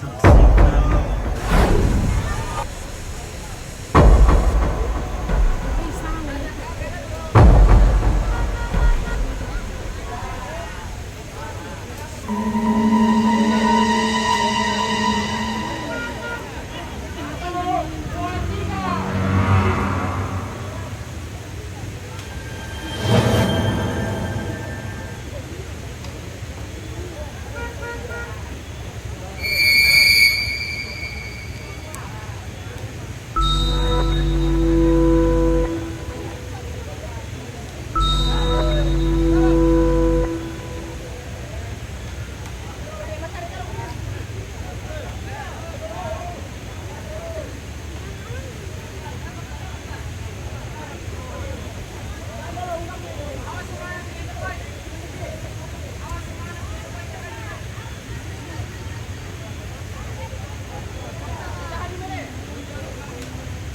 Saksikan.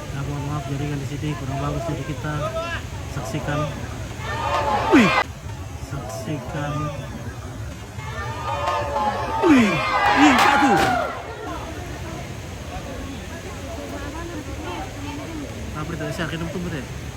Nah, mohon maaf jaringan di sini kurang bagus, jadi kita saksikan. Wih, saksikan. Wih, wih, aduh. Apa itu? Saya akan tutup deh.